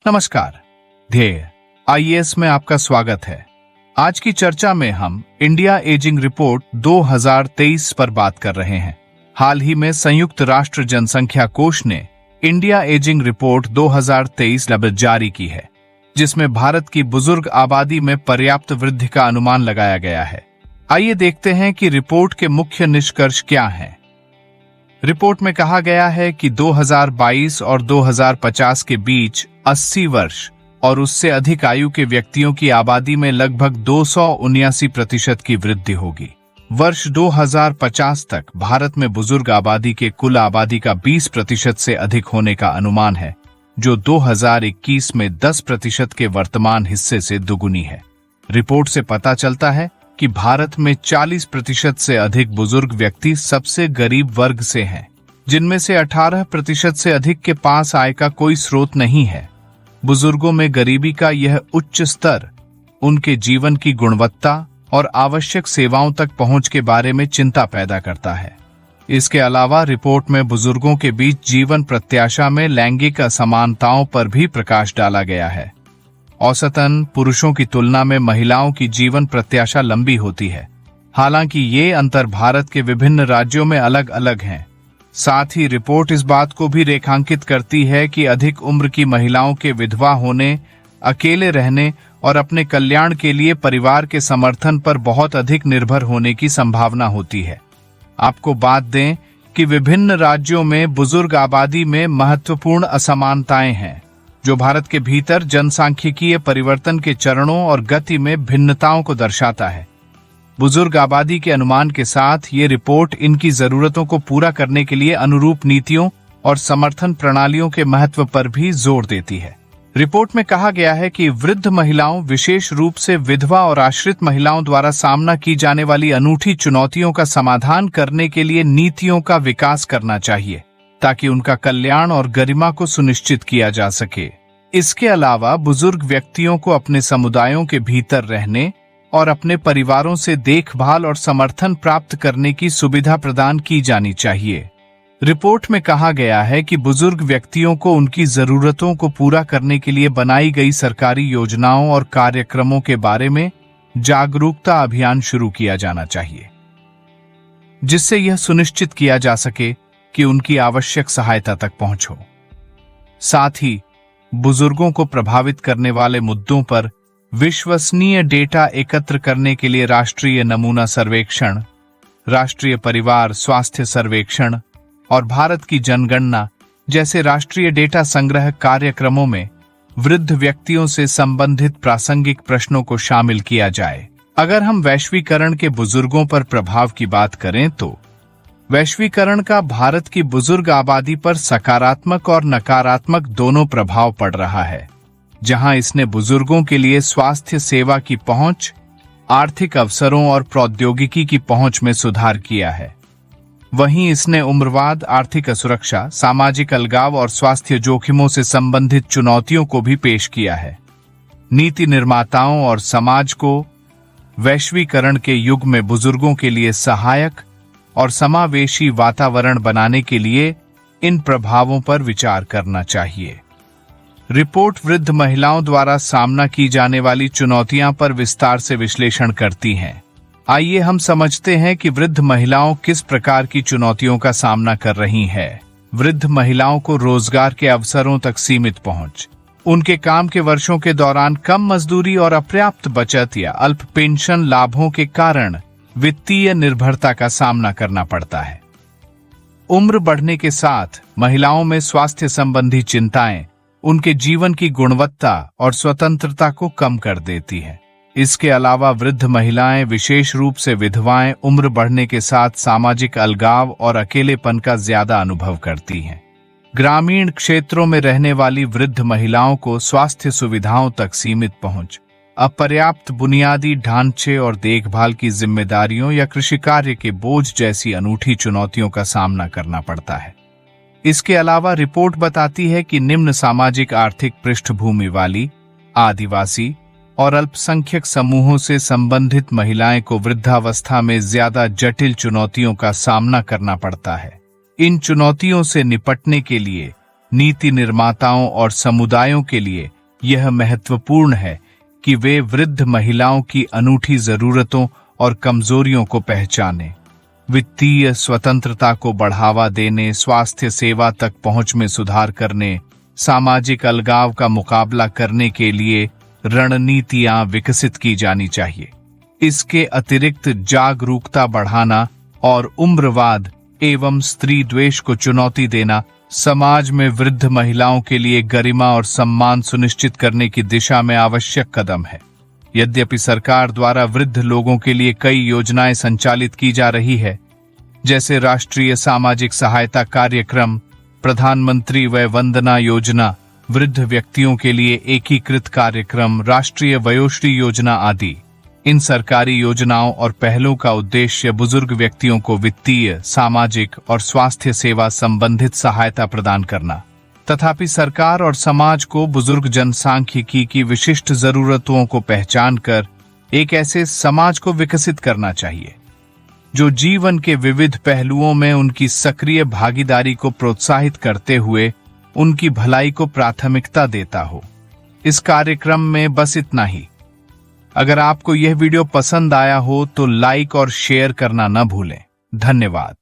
नमस्कार। ध्येय आईएएस में आपका स्वागत है। आज की चर्चा में हम इंडिया एजिंग रिपोर्ट 2023 पर बात कर रहे हैं। हाल ही में संयुक्त राष्ट्र जनसंख्या कोष ने इंडिया एजिंग रिपोर्ट 2023 जारी की है, जिसमें भारत की बुजुर्ग आबादी में पर्याप्त वृद्धि का अनुमान लगाया गया है। आइए देखते हैं कि रिपोर्ट के मुख्य निष्कर्ष क्या हैं। रिपोर्ट में कहा गया है कि 2022 और 2050 के बीच 80 वर्ष और उससे अधिक आयु के व्यक्तियों की आबादी में लगभग 279% की वृद्धि होगी। वर्ष 2050 तक भारत में बुजुर्ग आबादी के कुल आबादी का 20% से अधिक होने का अनुमान है, जो 2021 में 10% के वर्तमान हिस्से से दुगुनी है। रिपोर्ट से पता चलता है कि भारत में 40% से अधिक बुजुर्ग व्यक्ति सबसे गरीब वर्ग से हैं, जिनमें से 18% से अधिक के पास आय का कोई स्रोत नहीं है। बुजुर्गों में गरीबी का यह उच्च स्तर उनके जीवन की गुणवत्ता और आवश्यक सेवाओं तक पहुंच के बारे में चिंता पैदा करता है। इसके अलावा रिपोर्ट में बुजुर्गों के बीच जीवन प्रत्याशा में लैंगिक असमानताओं पर भी प्रकाश डाला गया है। औसतन पुरुषों की तुलना में महिलाओं की जीवन प्रत्याशा लंबी होती है। हालांकि ये अंतर भारत के विभिन्न राज्यों में अलग अलग हैं। साथ ही रिपोर्ट इस बात को भी रेखांकित करती है कि अधिक उम्र की महिलाओं के विधवा होने, अकेले रहने और अपने कल्याण के लिए परिवार के समर्थन पर बहुत अधिक निर्भर होने की संभावना होती है। आपको बात दें कि विभिन्न राज्यों में बुजुर्ग आबादी में महत्वपूर्ण असमानताएं हैं, जो भारत के भीतर जनसांख्यिकीय परिवर्तन के चरणों और गति में भिन्नताओं को दर्शाता है। बुजुर्ग आबादी के अनुमान के साथ ये रिपोर्ट इनकी जरूरतों को पूरा करने के लिए अनुरूप नीतियों और समर्थन प्रणालियों के महत्व पर भी जोर देती है। रिपोर्ट में कहा गया है कि वृद्ध महिलाओं, विशेष रूप से विधवा और आश्रित महिलाओं द्वारा सामना की जाने वाली अनूठी चुनौतियों का समाधान करने के लिए नीतियों का विकास करना चाहिए, ताकि उनका कल्याण और गरिमा को सुनिश्चित किया जा सके। इसके अलावा बुजुर्ग व्यक्तियों को अपने समुदायों के भीतर रहने और अपने परिवारों से देखभाल और समर्थन प्राप्त करने की सुविधा प्रदान की जानी चाहिए। रिपोर्ट में कहा गया है कि बुजुर्ग व्यक्तियों को उनकी जरूरतों को पूरा करने के लिए बनाई गई सरकारी योजनाओं और कार्यक्रमों के बारे में जागरूकता अभियान शुरू किया जाना चाहिए, जिससे यह सुनिश्चित किया जा सके कि उनकी आवश्यक सहायता तक पहुंचो। साथ ही बुजुर्गों को प्रभावित करने वाले मुद्दों पर विश्वसनीय डेटा एकत्र करने के लिए राष्ट्रीय नमूना सर्वेक्षण, राष्ट्रीय परिवार स्वास्थ्य सर्वेक्षण और भारत की जनगणना जैसे राष्ट्रीय डेटा संग्रह कार्यक्रमों में वृद्ध व्यक्तियों से संबंधित प्रासंगिक प्रश्नों को शामिल किया जाए। अगर हम वैश्वीकरण के बुजुर्गों पर प्रभाव की बात करें तो वैश्वीकरण का भारत की बुजुर्ग आबादी पर सकारात्मक और नकारात्मक दोनों प्रभाव पड़ रहा है। जहां इसने बुजुर्गों के लिए स्वास्थ्य सेवा की पहुंच, आर्थिक अवसरों और प्रौद्योगिकी की पहुंच में सुधार किया है, वहीं इसने उम्रवाद, आर्थिक असुरक्षा, सामाजिक अलगाव और स्वास्थ्य जोखिमों से संबंधित चुनौतियों को भी पेश किया है। नीति निर्माताओं और समाज को वैश्वीकरण के युग में बुजुर्गों के लिए सहायक और समावेशी वातावरण बनाने के लिए इन प्रभावों पर विचार करना चाहिए। रिपोर्ट वृद्ध महिलाओं द्वारा सामना की जाने वाली चुनौतियां पर विस्तार से विश्लेषण करती हैं। आइए हम समझते हैं कि वृद्ध महिलाओं किस प्रकार की चुनौतियों का सामना कर रही हैं। वृद्ध महिलाओं को रोजगार के अवसरों तक सीमित पहुंच, उनके काम के वर्षों के दौरान कम मजदूरी और अपर्याप्त बचत या अल्प पेंशन लाभों के कारण वित्तीय निर्भरता का सामना करना पड़ता है। उम्र बढ़ने के साथ महिलाओं में स्वास्थ्य संबंधी चिंताएं उनके जीवन की गुणवत्ता और स्वतंत्रता को कम कर देती है। इसके अलावा वृद्ध महिलाएं, विशेष रूप से विधवाएं, उम्र बढ़ने के साथ सामाजिक अलगाव और अकेलेपन का ज्यादा अनुभव करती हैं। ग्रामीण क्षेत्रों में रहने वाली वृद्ध महिलाओं को स्वास्थ्य सुविधाओं तक सीमित पहुंच, अपर्याप्त बुनियादी ढांचे और देखभाल की जिम्मेदारियों या कृषि कार्य के बोझ जैसी अनूठी चुनौतियों का सामना करना पड़ता है। इसके अलावा रिपोर्ट बताती है कि निम्न सामाजिक आर्थिक पृष्ठभूमि वाली, आदिवासी और अल्पसंख्यक समूहों से संबंधित महिलाएं को वृद्धावस्था में ज्यादा जटिल चुनौतियों का सामना करना पड़ता है। इन चुनौतियों से निपटने के लिए नीति निर्माताओं और समुदायों के लिए यह महत्वपूर्ण है कि वे वृद्ध महिलाओं की अनूठी जरूरतों और कमजोरियों को पहचानें। वित्तीय स्वतंत्रता को बढ़ावा देने, स्वास्थ्य सेवा तक पहुंच में सुधार करने, सामाजिक अलगाव का मुकाबला करने के लिए रणनीतियां विकसित की जानी चाहिए। इसके अतिरिक्त जागरूकता बढ़ाना और उम्रवाद एवं स्त्री द्वेष को चुनौती देना समाज में वृद्ध महिलाओं के लिए गरिमा और सम्मान सुनिश्चित करने की दिशा में आवश्यक कदम है। यद्यपि सरकार द्वारा वृद्ध लोगों के लिए कई योजनाएं संचालित की जा रही है, जैसे राष्ट्रीय सामाजिक सहायता कार्यक्रम, प्रधानमंत्री वय वंदना योजना, वृद्ध व्यक्तियों के लिए एकीकृत कार्यक्रम, राष्ट्रीय वयोश्री योजना आदि। इन सरकारी योजनाओं और पहलों का उद्देश्य बुजुर्ग व्यक्तियों को वित्तीय, सामाजिक और स्वास्थ्य सेवा संबंधित सहायता प्रदान करना। तथापि सरकार और समाज को बुजुर्ग जनसांख्यिकी की विशिष्ट जरूरतों को पहचान कर एक ऐसे समाज को विकसित करना चाहिए जो जीवन के विविध पहलुओं में उनकी सक्रिय भागीदारी को प्रोत्साहित करते हुए उनकी भलाई को प्राथमिकता देता हो। इस कार्यक्रम में बस इतना ही। अगर आपको यह वीडियो पसंद आया हो तो लाइक और शेयर करना न भूलें। धन्यवाद।